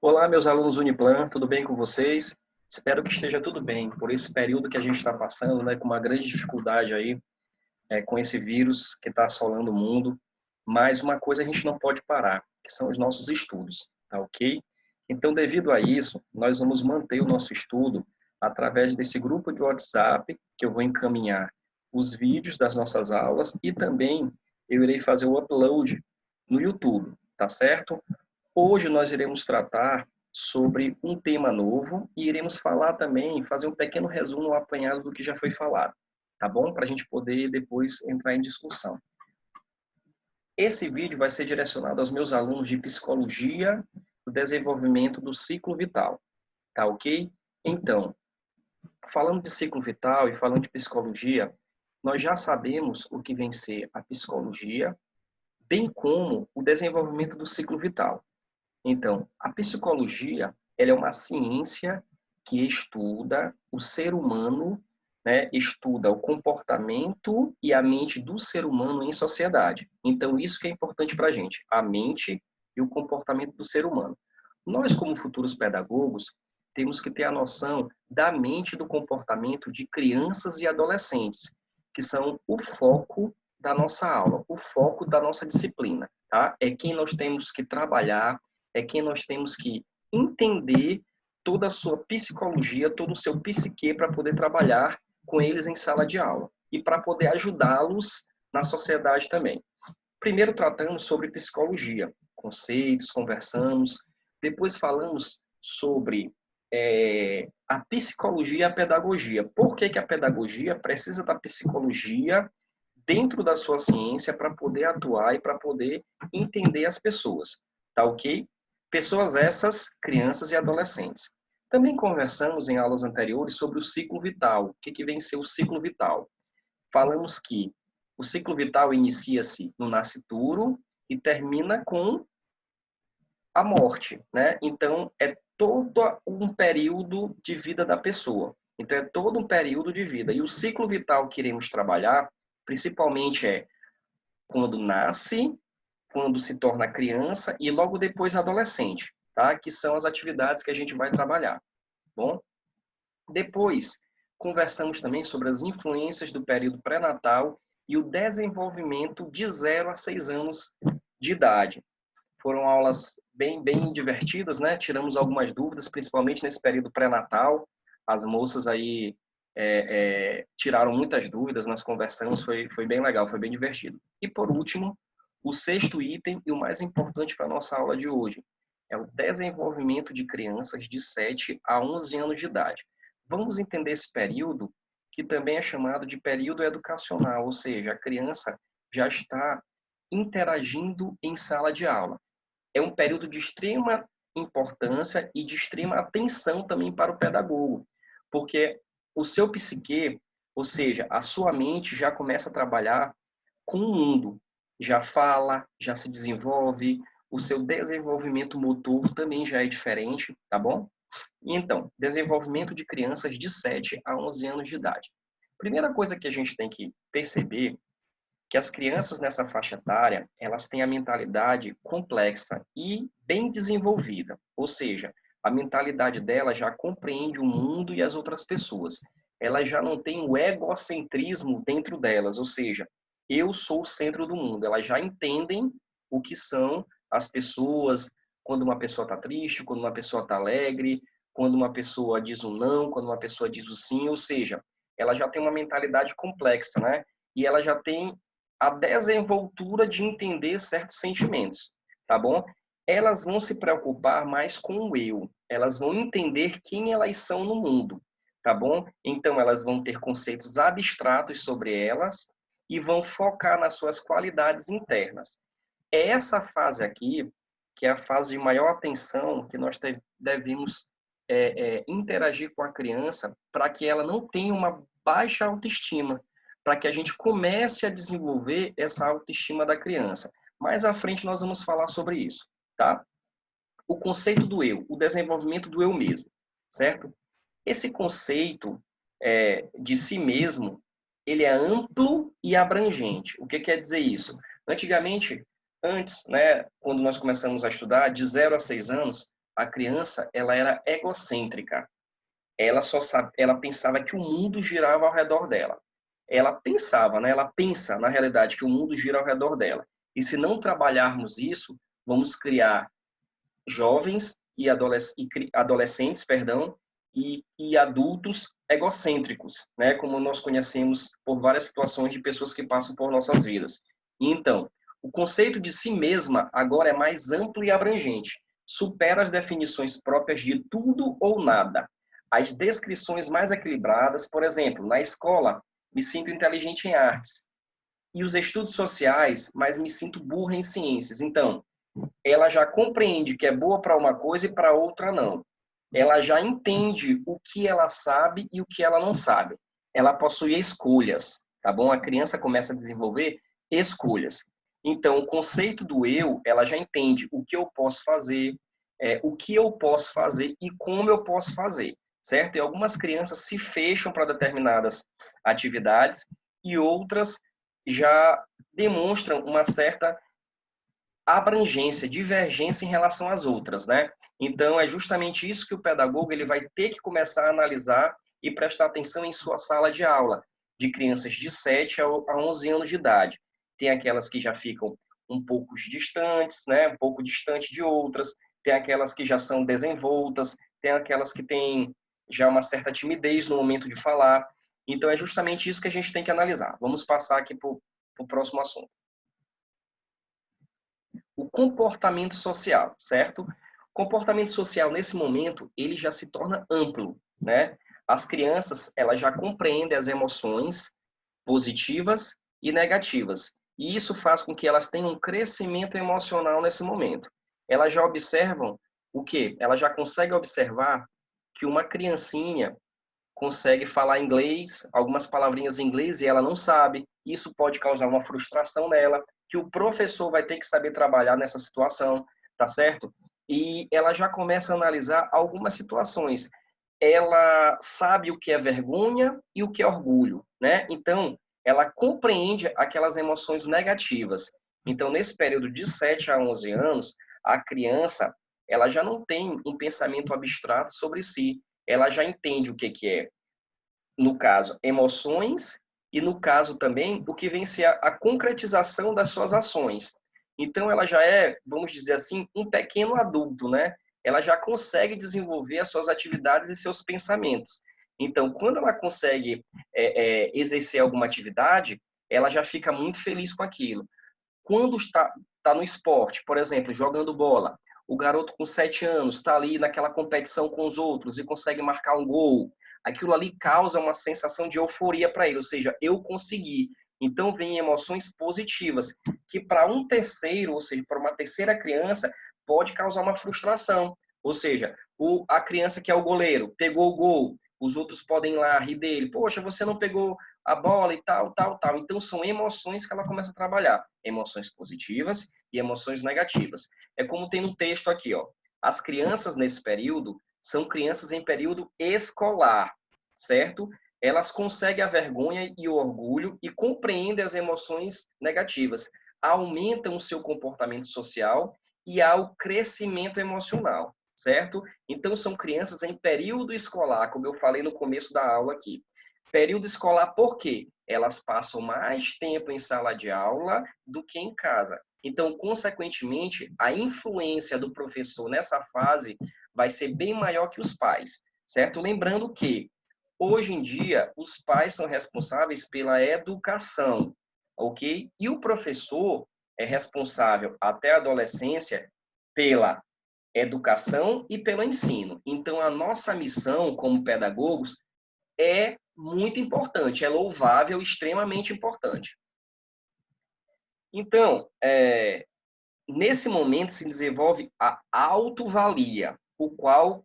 Olá, meus alunos Uniplan, tudo bem com vocês? Espero que esteja tudo bem por esse período que a gente está passando, né, com uma grande dificuldade aí, com esse vírus que está assolando o mundo. Mas uma coisa a gente não pode parar, que são os nossos estudos, tá ok? Então, devido a isso, nós vamos manter o nosso estudo através desse grupo de WhatsApp, que eu vou encaminhar os vídeos das nossas aulas e também eu irei fazer o upload no YouTube, tá certo? Hoje nós iremos tratar sobre um tema novo e iremos falar também, fazer um pequeno resumo, um apanhado do que já foi falado, tá bom? Para a gente poder depois entrar em discussão. Esse vídeo vai ser direcionado aos meus alunos de Psicologia do Desenvolvimento do Ciclo Vital, tá ok? Então, falando de ciclo vital e falando de psicologia, nós já sabemos o que vem ser a psicologia, bem como o desenvolvimento do ciclo vital. Então, a psicologia, ela é uma ciência que estuda o ser humano, né, estuda o comportamento e a mente do ser humano em sociedade. Então, isso que é importante para a gente, a mente e o comportamento do ser humano. Nós, como futuros pedagogos, temos que ter a noção da mente e do comportamento de crianças e adolescentes, que são o foco da nossa aula, o foco da nossa disciplina, tá? É quem nós temos que trabalhar, é quem nós temos que entender toda a sua psicologia, todo o seu psique para poder trabalhar com eles em sala de aula e para poder ajudá-los na sociedade também. Primeiro tratamos sobre psicologia, conceitos, conversamos, depois falamos sobre a psicologia e a pedagogia. Por que a pedagogia precisa da psicologia dentro da sua ciência para poder atuar e para poder entender as pessoas, tá ok? Pessoas essas, crianças e adolescentes. Também conversamos em aulas anteriores sobre o ciclo vital. O que vem ser o ciclo vital? Falamos que o ciclo vital inicia-se no nascituro e termina com a morte, né? Então, é todo um período de vida da pessoa. Então, é todo um período de vida. E o ciclo vital que iremos trabalhar, principalmente, é quando nasce, quando se torna criança e logo depois adolescente, tá? Que são as atividades que a gente vai trabalhar, bom? Depois, conversamos também sobre as influências do período pré-natal e o desenvolvimento de 0 a 6 anos de idade. Foram aulas bem divertidas, né? Tiramos algumas dúvidas, principalmente nesse período pré-natal. As moças aí tiraram muitas dúvidas, nós conversamos, foi bem legal, foi bem divertido. E por último, o sexto item e o mais importante para a nossa aula de hoje é o desenvolvimento de crianças de 7 a 11 anos de idade. Vamos entender esse período, que também é chamado de período educacional, ou seja, a criança já está interagindo em sala de aula. É um período de extrema importância e de extrema atenção também para o pedagogo, porque o seu psique, ou seja, a sua mente já começa a trabalhar com o mundo, já fala, já se desenvolve, o seu desenvolvimento motor também já é diferente, tá bom? Então, desenvolvimento de crianças de 7 a 11 anos de idade. Primeira coisa que a gente tem que perceber que as crianças nessa faixa etária, elas têm a mentalidade complexa e bem desenvolvida, ou seja, a mentalidade dela já compreende o mundo e as outras pessoas. Elas já não têm o egocentrismo dentro delas, ou seja, eu sou o centro do mundo. Elas já entendem o que são as pessoas, quando uma pessoa está triste, quando uma pessoa está alegre, quando uma pessoa diz o não, quando uma pessoa diz o sim, ou seja, ela já tem uma mentalidade complexa, né? E ela já tem a desenvoltura de entender certos sentimentos, tá bom? Elas vão se preocupar mais com o eu, elas vão entender quem elas são no mundo, tá bom? Então, elas vão ter conceitos abstratos sobre elas e vão focar nas suas qualidades internas. É essa fase aqui, que é a fase de maior atenção, que nós devemos interagir com a criança para que ela não tenha uma baixa autoestima, para que a gente comece a desenvolver essa autoestima da criança. Mais à frente nós vamos falar sobre isso, tá? O conceito do eu, o desenvolvimento do eu mesmo, certo? Esse conceito de si mesmo, ele é amplo e abrangente. O que quer dizer isso? Antigamente, antes, né, quando nós começamos a estudar, de 0 a 6 anos, a criança, ela era egocêntrica. Ela pensava que o mundo girava ao redor dela. Ela pensava, né? Ela pensa, na realidade, que o mundo gira ao redor dela. E se não trabalharmos isso, vamos criar jovens e adolescentes, perdão, e adultos egocêntricos, né? Como nós conhecemos por várias situações de pessoas que passam por nossas vidas. Então, o conceito de si mesma agora é mais amplo e abrangente. Supera as definições próprias de tudo ou nada. As descrições mais equilibradas, por exemplo, na escola, me sinto inteligente em artes. E os estudos sociais, mas me sinto burra em ciências. Então, ela já compreende que é boa para uma coisa e para outra não. Ela já entende o que ela sabe e o que ela não sabe. Ela possui escolhas, tá bom? A criança começa a desenvolver escolhas. Então, o conceito do eu, ela já entende o que eu posso fazer, o que eu posso fazer e como eu posso fazer, certo? E algumas crianças se fecham para determinadas atividades e outras já demonstram uma certa abrangência, divergência em relação às outras, né? Então, é justamente isso que o pedagogo ele vai ter que começar a analisar e prestar atenção em sua sala de aula, de crianças de 7 a 11 anos de idade. Tem aquelas que já ficam um pouco distantes, né? Um pouco distante de outras, tem aquelas que já são desenvoltas, tem aquelas que têm já uma certa timidez no momento de falar. Então, é justamente isso que a gente tem que analisar. Vamos passar aqui para o próximo assunto. O comportamento social, certo? O comportamento social, nesse momento, ele já se torna amplo, né? As crianças, elas já compreendem as emoções positivas e negativas. E isso faz com que elas tenham um crescimento emocional nesse momento. Elas já observam o quê? Elas já conseguem observar que uma criancinha consegue falar inglês, algumas palavrinhas em inglês e ela não sabe. Isso pode causar uma frustração nela, que o professor vai ter que saber trabalhar nessa situação, tá certo? E ela já começa a analisar algumas situações. Ela sabe o que é vergonha e o que é orgulho, né? Então, ela compreende aquelas emoções negativas. Então, nesse período de 7 a 11 anos, a criança, ela já não tem um pensamento abstrato sobre si, ela já entende o que é, no caso, emoções, e no caso também, o que vem ser a concretização das suas ações. Então, ela já é, vamos dizer assim, um pequeno adulto, né? Ela já consegue desenvolver as suas atividades e seus pensamentos. Então, quando ela consegue exercer alguma atividade, ela já fica muito feliz com aquilo. Quando está no esporte, por exemplo, jogando bola, o garoto com 7 anos está ali naquela competição com os outros e consegue marcar um gol, aquilo ali causa uma sensação de euforia para ele, ou seja, eu consegui. Então, vem emoções positivas, que para um terceiro, ou seja, para uma terceira criança, pode causar uma frustração. Ou seja, a criança que é o goleiro pegou o gol, os outros podem ir lá rir dele. Poxa, você não pegou a bola e tal, tal, tal. Então, são emoções que ela começa a trabalhar. Emoções positivas e emoções negativas. É como tem no texto aqui, ó. As crianças nesse período são crianças em período escolar, certo? Elas conseguem a vergonha e o orgulho e compreendem as emoções negativas. Aumentam o seu comportamento social e há o crescimento emocional, certo? Então, são crianças em período escolar, como eu falei no começo da aula aqui. Período escolar, por quê? Elas passam mais tempo em sala de aula do que em casa. Então, consequentemente, a influência do professor nessa fase vai ser bem maior que os pais, certo? Lembrando que, hoje em dia, os pais são responsáveis pela educação, ok? E o professor é responsável, até a adolescência, pela educação e pelo ensino. Então, a nossa missão como pedagogos é muito importante, é louvável, extremamente importante. Então, nesse momento se desenvolve a autovalia, o quão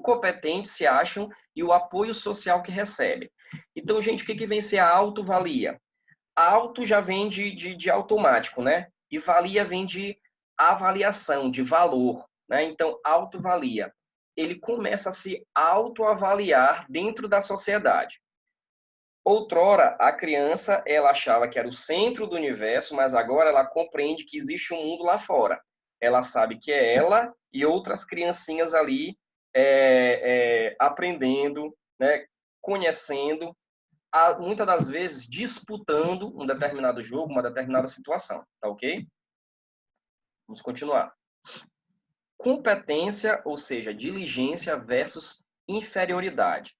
competentes se acham e o apoio social que recebem. Então, gente, o que vem ser a autovalia? Auto já vem de automático, né? E valia vem de avaliação, de valor, né? Então, autovalia. Ele começa a se autoavaliar dentro da sociedade. Outrora, a criança, ela achava que era o centro do universo, mas agora ela compreende que existe um mundo lá fora. ela sabe que é ela e outras criancinhas ali aprendendo, né, conhecendo, muitas das vezes disputando um determinado jogo, uma determinada situação, tá ok? Vamos continuar. Competência, ou seja, diligência versus inferioridade.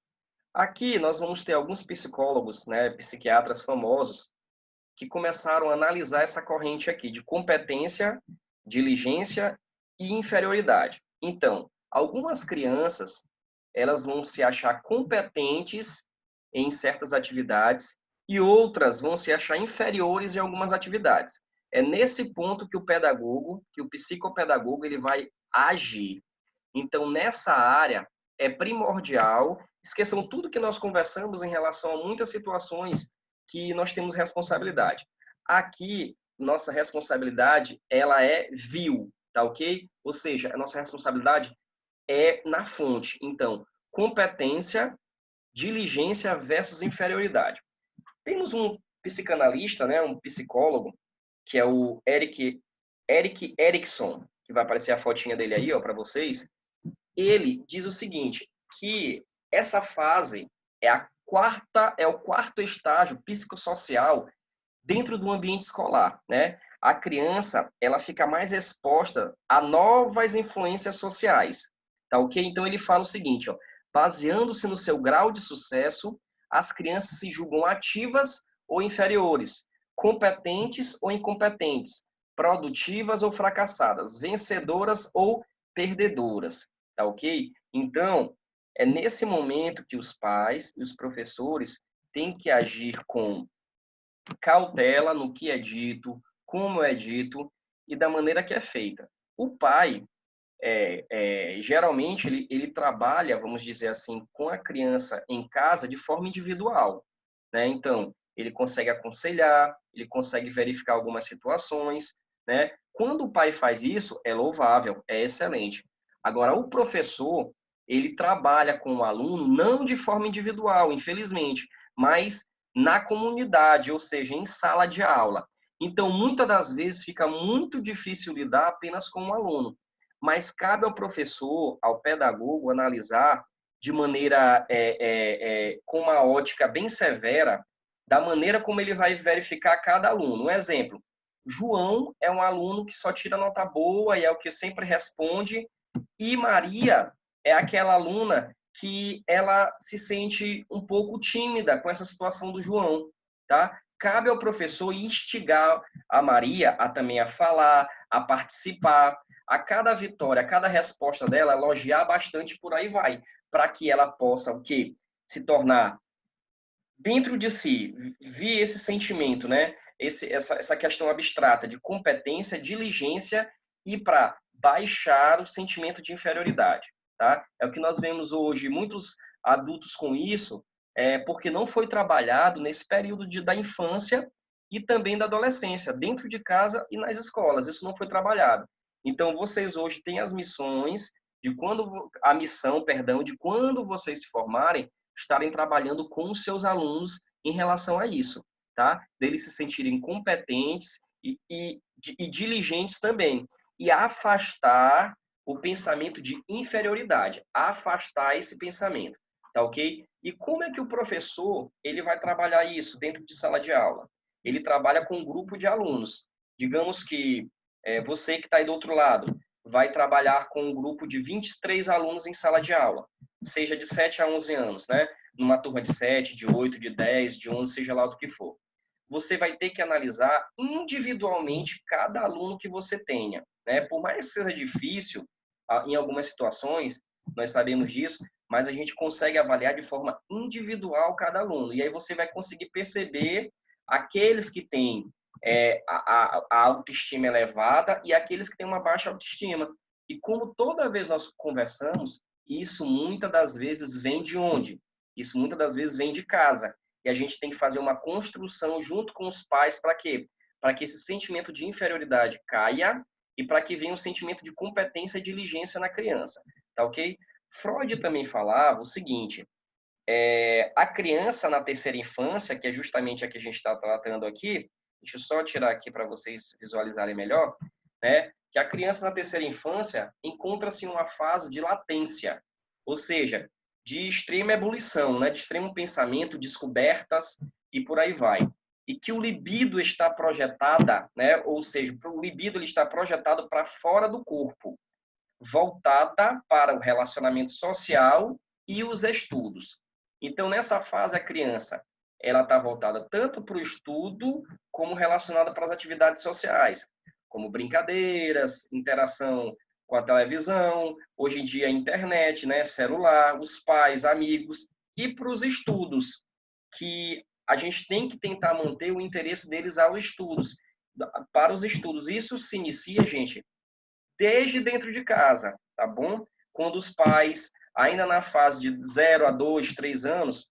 Aqui nós vamos ter alguns psicólogos, né, psiquiatras famosos, que começaram a analisar essa corrente aqui de competência, diligência e inferioridade. Então, algumas crianças, elas vão se achar competentes em certas atividades e outras vão se achar inferiores em algumas atividades. É nesse ponto que o pedagogo, que o psicopedagogo, ele vai agir. Então, nessa área, é primordial, esqueçam tudo que nós conversamos em relação a muitas situações que nós temos responsabilidade. Aqui, nossa responsabilidade, ela é vil, tá ok? Ou seja, a nossa responsabilidade é na fonte. Então, competência, diligência versus inferioridade. Temos um psicanalista, né, um psicólogo, que é o Eric Erickson, que vai aparecer a fotinha dele aí, ó, para vocês. Ele diz o seguinte, que essa fase é o quarto estágio psicossocial dentro do ambiente escolar, né? A criança, ela fica mais exposta a novas influências sociais, tá ok? Então ele fala o seguinte, ó, baseando-se no seu grau de sucesso, as crianças se julgam ativas ou inferiores, competentes ou incompetentes, produtivas ou fracassadas, vencedoras ou perdedoras, tá ok? Então, é nesse momento que os pais e os professores têm que agir com cautela no que é dito, como é dito e da maneira que é feita. O pai, geralmente, ele trabalha, vamos dizer assim, com a criança em casa de forma individual, né? Então, ele consegue aconselhar, ele consegue verificar algumas situações, né? Quando o pai faz isso, é louvável, é excelente. Agora, o professor, ele trabalha com o aluno não de forma individual, infelizmente, mas na comunidade, ou seja, em sala de aula. Então, muitas das vezes fica muito difícil lidar apenas com o aluno, mas cabe ao professor, ao pedagogo, analisar de maneira, com uma ótica bem severa, da maneira como ele vai verificar cada aluno. Um exemplo, João é um aluno que só tira nota boa e é o que sempre responde, e Maria é aquela aluna que ela se sente um pouco tímida com essa situação do João, tá? Cabe ao professor instigar a Maria a também a falar, a participar, a cada vitória, a cada resposta dela, elogiar bastante, por aí vai, para que ela possa o quê? Se tornar dentro de si, vir esse sentimento, né? Essa questão abstrata de competência, diligência e para baixar o sentimento de inferioridade, tá? É o que nós vemos hoje, muitos adultos com isso, porque não foi trabalhado nesse período da infância e também da adolescência, dentro de casa e nas escolas. Isso não foi trabalhado. Então, vocês hoje têm as missões a missão, perdão, de quando vocês se formarem, estarem trabalhando com os seus alunos em relação a isso, tá? Deles se sentirem competentes e diligentes também. E afastar o pensamento de inferioridade, afastar esse pensamento, tá ok? E como é que o professor ele vai trabalhar isso dentro de sala de aula? Ele trabalha com um grupo de alunos. Digamos que você que está aí do outro lado vai trabalhar com um grupo de 23 alunos em sala de aula, seja de 7 a 11 anos, né? Numa turma de 7, de 8, de 10, de 11, seja lá do que for. Você vai ter que analisar individualmente cada aluno que você tenha, né? Por mais que seja difícil, em algumas situações, nós sabemos disso, mas a gente consegue avaliar de forma individual cada aluno. E aí você vai conseguir perceber aqueles que têm a autoestima elevada e aqueles que têm uma baixa autoestima. E como toda vez nós conversamos, isso muitas das vezes vem de onde? Isso muitas das vezes vem de casa. E a gente tem que fazer uma construção junto com os pais para quê? Para que esse sentimento de inferioridade caia e para que venha um sentimento de competência e diligência na criança. Tá ok? Freud também falava o seguinte, a criança na terceira infância, que é justamente a que a gente está tratando aqui, deixa eu só tirar aqui para vocês visualizarem melhor, né? que a criança na terceira infância encontra-se em uma fase de latência, ou seja, de extrema ebulição, né? De extremo pensamento, descobertas e por aí vai. E que o libido está projetada, né? Ou seja, o libido ele está projetado para fora do corpo, voltada para o relacionamento social e os estudos. Então, nessa fase, a criança ela está voltada tanto para o estudo como relacionada para as atividades sociais, como brincadeiras, interação com a televisão, hoje em dia a internet, né, celular, os pais, amigos, e para os estudos, que a gente tem que tentar manter o interesse deles aos estudos, para os estudos. Isso se inicia, gente, desde dentro de casa, tá bom? Quando os pais, ainda na fase de 0 a 2, 3 anos,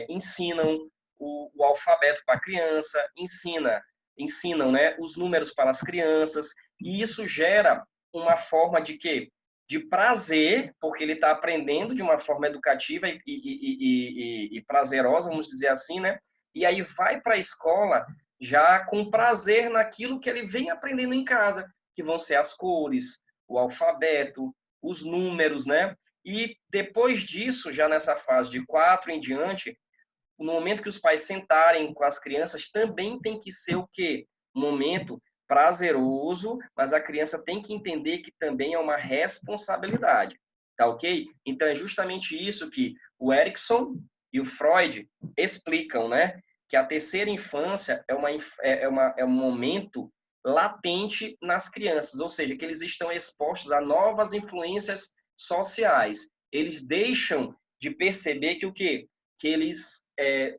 ensinam o alfabeto para a criança, ensinam, né, os números para as crianças, e isso gera uma forma de quê? De prazer, porque ele está aprendendo de uma forma educativa e prazerosa, vamos dizer assim, né? E aí vai para a escola já com prazer naquilo que ele vem aprendendo em casa, que vão ser as cores, o alfabeto, os números, né? E depois disso, já nessa fase de 4 em diante, no momento que os pais sentarem com as crianças, também tem que ser o quê? Um momento prazeroso, mas a criança tem que entender que também é uma responsabilidade, tá ok? Então é justamente isso que o Erikson e o Freud explicam, né? Que a terceira infância é um momento latente nas crianças, ou seja, que eles estão expostos a novas influências sociais. Eles deixam de perceber que o quê? Que eles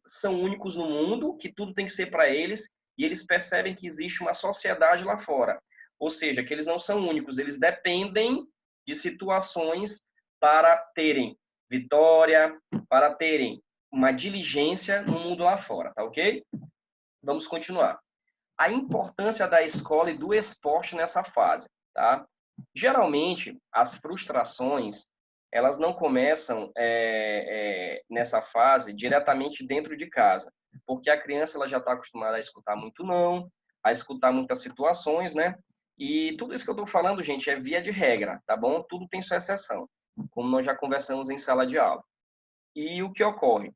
são únicos no mundo, que tudo tem que ser para eles, e eles percebem que existe uma sociedade lá fora. Ou seja, que eles não são únicos, eles dependem de situações para terem vitória, para terem uma diligência no mundo lá fora, tá ok? Vamos continuar. A importância da escola e do esporte nessa fase, tá? Geralmente, as frustrações, elas não começam nessa fase diretamente dentro de casa, porque a criança ela já está acostumada a escutar muito não, a escutar muitas situações, né? E tudo isso que eu estou falando, gente, é via de regra, tá bom? Tudo tem sua exceção, como nós já conversamos em sala de aula. E o que ocorre?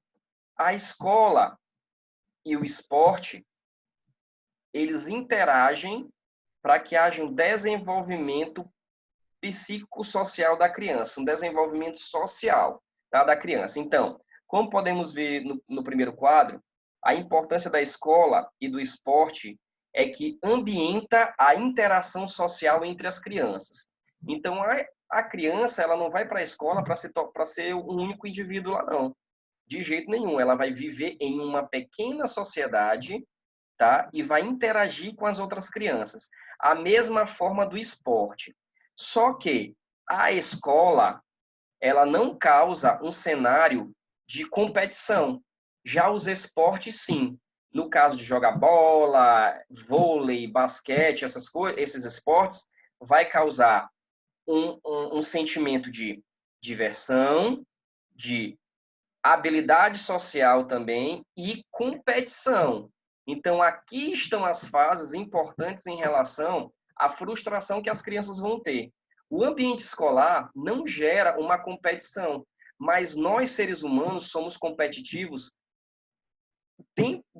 A escola e o esporte, eles interagem para que haja um desenvolvimento psicossocial da criança, um desenvolvimento social, tá, da criança. Então, como podemos ver no primeiro quadro, a importância da escola e do esporte é que ambienta a interação social entre as crianças. Então, a criança ela não vai para a escola para ser um único indivíduo lá, não. De jeito nenhum. Ela vai viver em uma pequena sociedade, tá? E vai interagir com as outras crianças. A mesma forma do esporte. Só que a escola, ela não causa um cenário de competição. Já os esportes, sim. No caso de jogar bola, vôlei, basquete, esses esportes, vai causar um sentimento de diversão, de habilidade social também e competição. Então, aqui estão as fases importantes em relação à frustração que as crianças vão ter. O ambiente escolar não gera uma competição, mas nós, seres humanos, somos competitivos.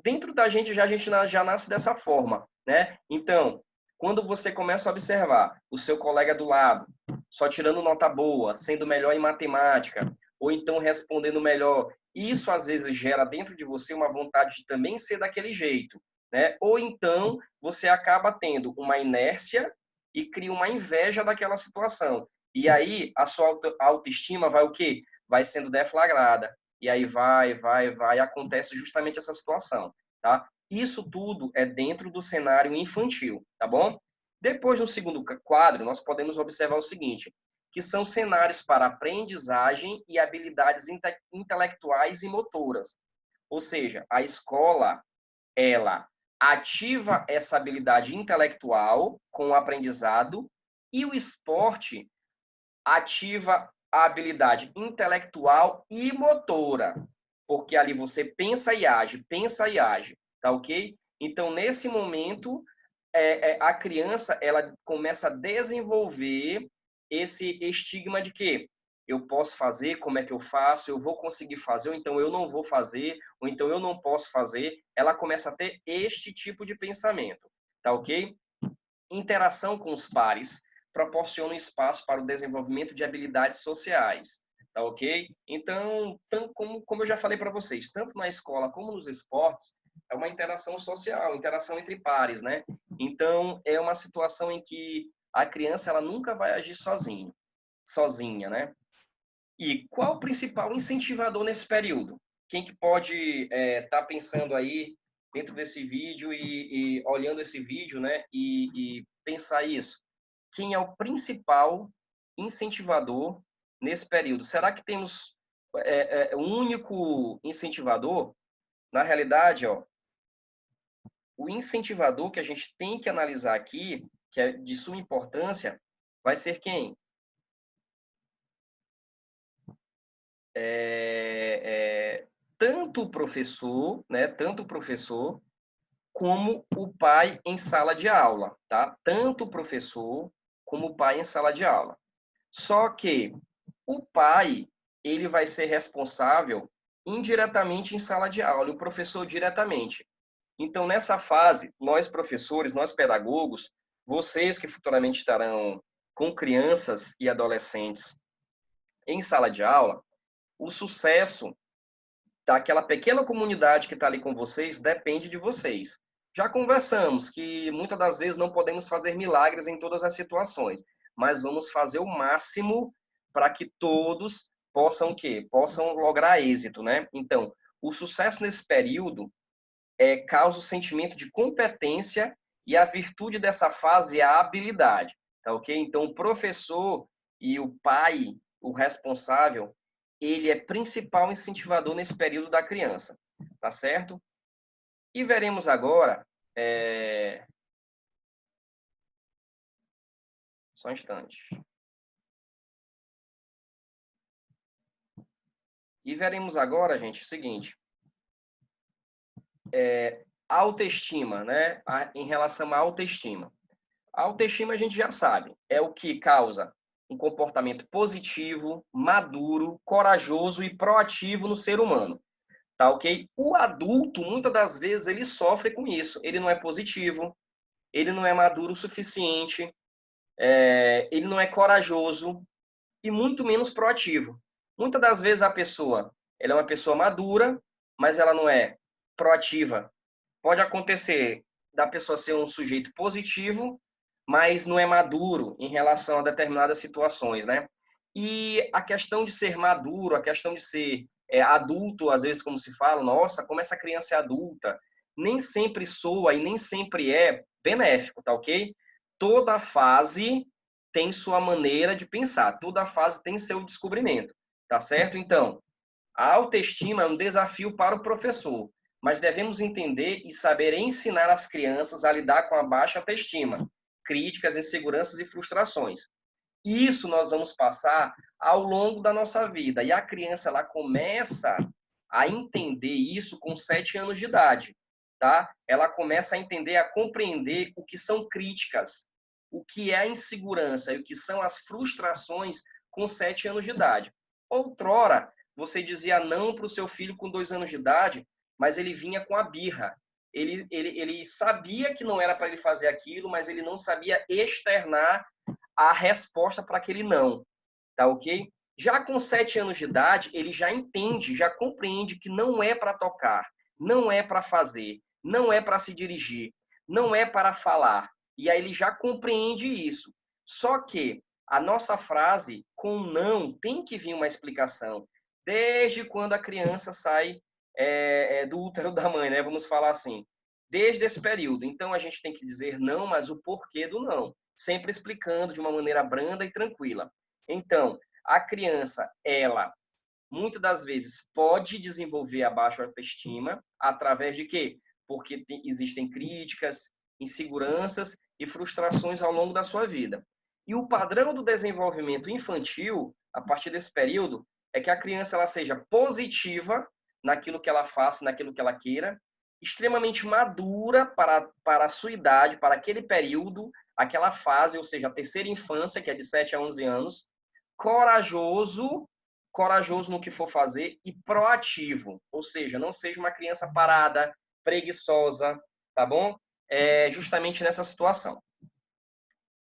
Dentro da gente, a gente já nasce dessa forma, né? Então, quando você começa a observar o seu colega do lado, só tirando nota boa, sendo melhor em matemática, ou então respondendo melhor, isso às vezes gera dentro de você uma vontade de também ser daquele jeito, né? Ou então você acaba tendo uma inércia e cria uma inveja daquela situação. E aí a sua autoestima vai o quê? Vai sendo deflagrada. E aí vai, acontece justamente essa situação, tá? Isso tudo é dentro do cenário infantil, tá bom? Depois, no segundo quadro, nós podemos observar o seguinte, que são cenários para aprendizagem e habilidades intelectuais e motoras. Ou seja, a escola, ela ativa essa habilidade intelectual com o aprendizado e o esporte ativa a habilidade intelectual e motora, porque ali você pensa e age, tá ok? Então, nesse momento, a criança ela começa a desenvolver esse estigma de que eu posso fazer, como é que eu faço, eu vou conseguir fazer, ou então eu não vou fazer, ou então eu não posso fazer. Ela começa a ter este tipo de pensamento, tá ok? Interação com os pares proporciona espaço para o desenvolvimento de habilidades sociais, tá ok? Então, como eu já falei para vocês, tanto na escola como nos esportes, é uma interação social, interação entre pares, né? Então, é uma situação em que a criança ela nunca vai agir sozinha, né? E qual o principal incentivador nesse período? Quem que pode estar pensando aí dentro desse vídeo e olhando esse vídeo, né? E pensar isso. Quem é o principal incentivador nesse período? Será que temos um único incentivador? Na realidade, ó, o incentivador que a gente tem que analisar aqui, que é de suma importância, vai ser quem? Tanto o professor, né? Tanto o professor como o pai em sala de aula, tá? Tanto o professor como o pai em sala de aula. Só que o pai, ele vai ser responsável indiretamente em sala de aula, e o professor diretamente. Então, nessa fase, nós professores, nós pedagogos, vocês que futuramente estarão com crianças e adolescentes em sala de aula, o sucesso daquela pequena comunidade que está ali com vocês depende de vocês. Já conversamos que muitas das vezes não podemos fazer milagres em todas as situações, mas vamos fazer o máximo para que todos possam o quê? Possam lograr êxito, né? Então, o sucesso nesse período causa o sentimento de competência e a virtude dessa fase é a habilidade, tá ok? Então, o professor e o pai, o responsável, ele é principal incentivador nesse período da criança, tá certo? E veremos agora, só um instante. E veremos agora, gente, o seguinte, autoestima, né? Em relação à autoestima. A autoestima a gente já sabe, é o que causa um comportamento positivo, maduro, corajoso e proativo no ser humano, tá ok? O adulto, muitas das vezes, ele sofre com isso. Ele não é positivo, ele não é maduro o suficiente, ele não é corajoso e muito menos proativo. Muitas das vezes a pessoa, ela é uma pessoa madura, mas ela não é proativa. Pode acontecer da pessoa ser um sujeito positivo, mas não é maduro em relação a determinadas situações, né? E a questão de ser maduro, a questão de ser adulto, às vezes como se fala, nossa, como essa criança é adulta, nem sempre soa e nem sempre é benéfico, tá ok? Toda fase tem sua maneira de pensar, toda fase tem seu descobrimento, tá certo? Então, a autoestima é um desafio para o professor, mas devemos entender e saber ensinar as crianças a lidar com a baixa autoestima, críticas, inseguranças e frustrações. Isso nós vamos passar ao longo da nossa vida. E a criança ela começa a entender isso com 7 anos de idade, tá? Ela começa a entender, a compreender o que são críticas, o que é a insegurança e o que são as frustrações com 7 anos de idade. Outrora, você dizia não para o seu filho com 2 anos de idade, mas ele vinha com a birra. Ele sabia que não era para ele fazer aquilo, mas ele não sabia externar a resposta para aquele não, tá ok? Já com 7 anos de idade, ele já entende, já compreende que não é para tocar, não é para fazer, não é para se dirigir, não é para falar. E aí ele já compreende isso. Só que a nossa frase com não tem que vir uma explicação. Desde quando a criança sai do útero da mãe, né? Vamos falar assim. Desde esse período. Então a gente tem que dizer não, mas o porquê do não sempre explicando de uma maneira branda e tranquila. Então, a criança, ela, muitas das vezes, pode desenvolver a baixa autoestima através de quê? Porque existem críticas, inseguranças e frustrações ao longo da sua vida. E o padrão do desenvolvimento infantil, a partir desse período, é que a criança ela seja positiva naquilo que ela faça, naquilo que ela queira, extremamente madura para a sua idade, para aquele período, aquela fase, ou seja, a terceira infância, que é de 7 a 11 anos, corajoso, corajoso no que for fazer e proativo, ou seja, não seja uma criança parada, preguiçosa, tá bom? Justamente nessa situação.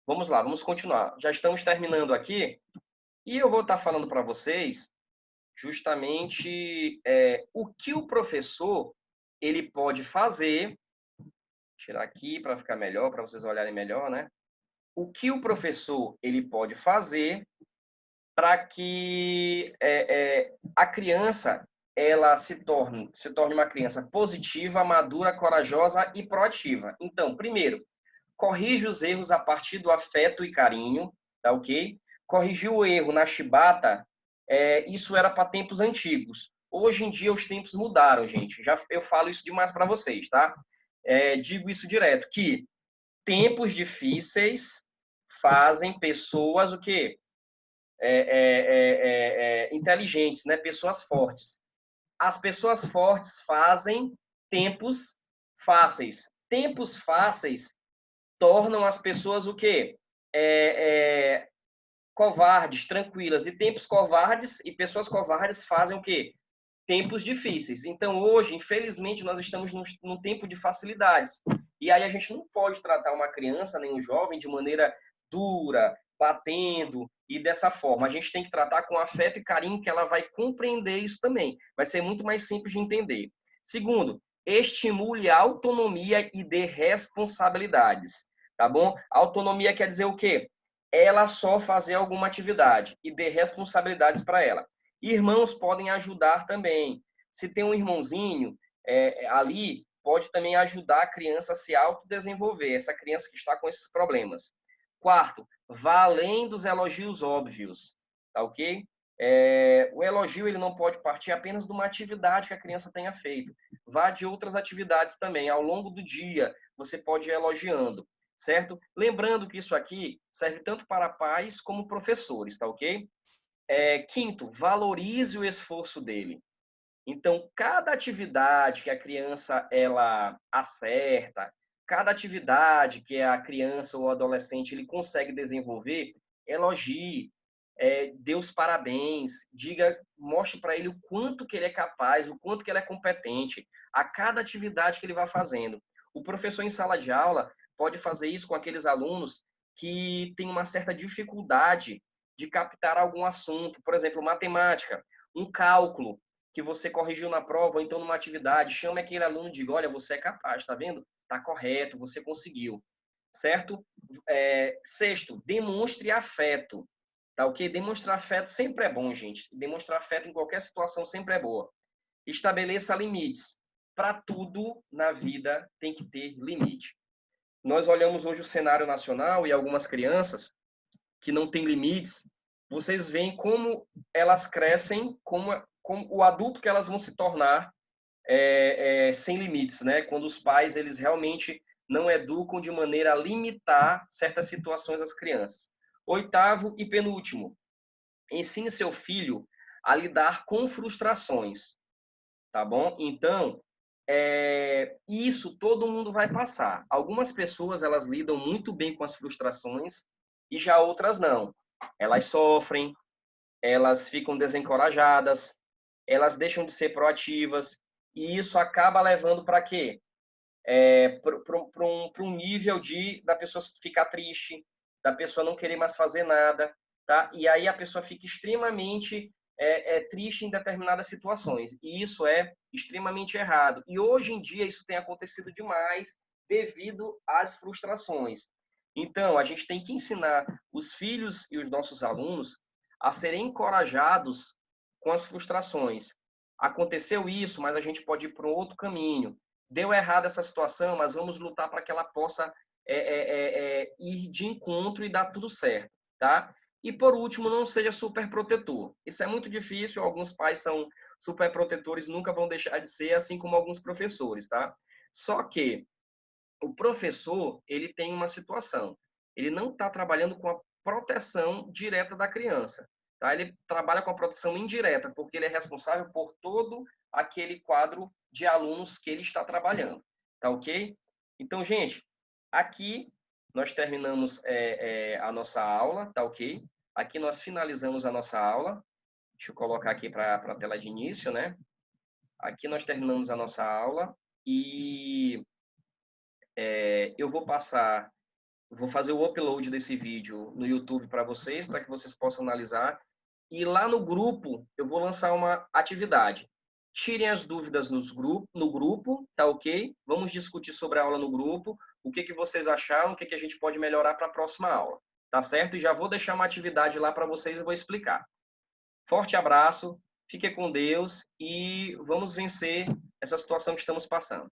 Vamos lá, vamos continuar. Já estamos terminando aqui e eu vou estar falando para vocês justamente o que o professor ele pode fazer. Tirar aqui para ficar melhor, para vocês olharem melhor, né? O que o professor ele pode fazer para que a criança ela se torne uma criança positiva, madura, corajosa e proativa. Então, primeiro, corrige os erros a partir do afeto e carinho, tá ok? Corrigir o erro na chibata, isso era para tempos antigos. Hoje em dia os tempos mudaram, gente. Já eu falo isso demais para vocês, tá? Digo isso direto, que tempos difíceis fazem pessoas o quê? Inteligentes, né? Pessoas fortes. As pessoas fortes fazem tempos fáceis. Tempos fáceis tornam as pessoas o quê? Covardes, tranquilas. E tempos covardes e pessoas covardes fazem o quê? Tempos difíceis. Então, hoje, infelizmente, nós estamos num tempo de facilidades. E aí a gente não pode tratar uma criança, nem um jovem, de maneira dura, batendo e dessa forma. A gente tem que tratar com afeto e carinho, que ela vai compreender isso também. Vai ser muito mais simples de entender. Segundo, estimule a autonomia e dê responsabilidades. Tá bom? Autonomia quer dizer o quê? Ela só fazer alguma atividade e dê responsabilidades para ela. Irmãos podem ajudar também. Se tem um irmãozinho ali, pode também ajudar a criança a se autodesenvolver, essa criança que está com esses problemas. Quarto, vá além dos elogios óbvios, tá ok? O elogio ele não pode partir apenas de uma atividade que a criança tenha feito. Vá de outras atividades também. Ao longo do dia, você pode ir elogiando, certo? Lembrando que isso aqui serve tanto para pais como professores, tá ok? Quinto, valorize o esforço dele. Então, cada atividade que a criança ela acerta, cada atividade que a criança ou adolescente ele consegue desenvolver, elogie, dê os parabéns, diga, mostre para ele o quanto que ele é capaz, o quanto que ele é competente a cada atividade que ele vai fazendo. O professor em sala de aula pode fazer isso com aqueles alunos que têm uma certa dificuldade de captar algum assunto, por exemplo, matemática, um cálculo que você corrigiu na prova ou então numa atividade, chame aquele aluno e diga, olha, você é capaz, tá vendo? Tá correto, você conseguiu, certo? Sexto, demonstre afeto, tá ok? Demonstrar afeto sempre é bom, gente. Demonstrar afeto em qualquer situação sempre é boa. Estabeleça limites. Para tudo na vida tem que ter limite. Nós olhamos hoje o cenário nacional e algumas crianças que não têm limites, vocês veem como elas crescem, como o adulto que elas vão se tornar sem limites, né? Quando os pais eles realmente não educam de maneira a limitar certas situações às crianças. Oitavo e penúltimo, ensine seu filho a lidar com frustrações, tá bom? Então, isso todo mundo vai passar. Algumas pessoas elas lidam muito bem com as frustrações e já outras não. Elas sofrem, elas ficam desencorajadas, elas deixam de ser proativas e isso acaba levando para quê? Para um nível da pessoa ficar triste, da pessoa não querer mais fazer nada, tá? E aí a pessoa fica extremamente triste em determinadas situações. E isso é extremamente errado. E hoje em dia isso tem acontecido demais devido às frustrações. Então, a gente tem que ensinar os filhos e os nossos alunos a serem encorajados com as frustrações. Aconteceu isso, mas a gente pode ir para um outro caminho. Deu errado essa situação, mas vamos lutar para que ela possa ir de encontro e dar tudo certo, tá? E por último, não seja super protetor. Isso é muito difícil, alguns pais são super protetores, nunca vão deixar de ser, assim como alguns professores, tá? Só que o professor, ele tem uma situação. Ele não está trabalhando com a proteção direta da criança, tá? Ele trabalha com a proteção indireta, porque ele é responsável por todo aquele quadro de alunos que ele está trabalhando, tá ok? Então, gente, aqui nós terminamos a nossa aula, tá ok? Aqui nós finalizamos a nossa aula. Deixa eu colocar aqui para a tela de início, né? Aqui nós terminamos a nossa aula e eu vou fazer o upload desse vídeo no YouTube para vocês que vocês possam analisar. E lá no grupo, eu vou lançar uma atividade. Tirem as dúvidas no grupo, tá ok? Vamos discutir sobre a aula no grupo, o que vocês acharam, o que a gente pode melhorar para a próxima aula, tá certo? E já vou deixar uma atividade lá para vocês e vou explicar. Forte abraço, fique com Deus e vamos vencer essa situação que estamos passando.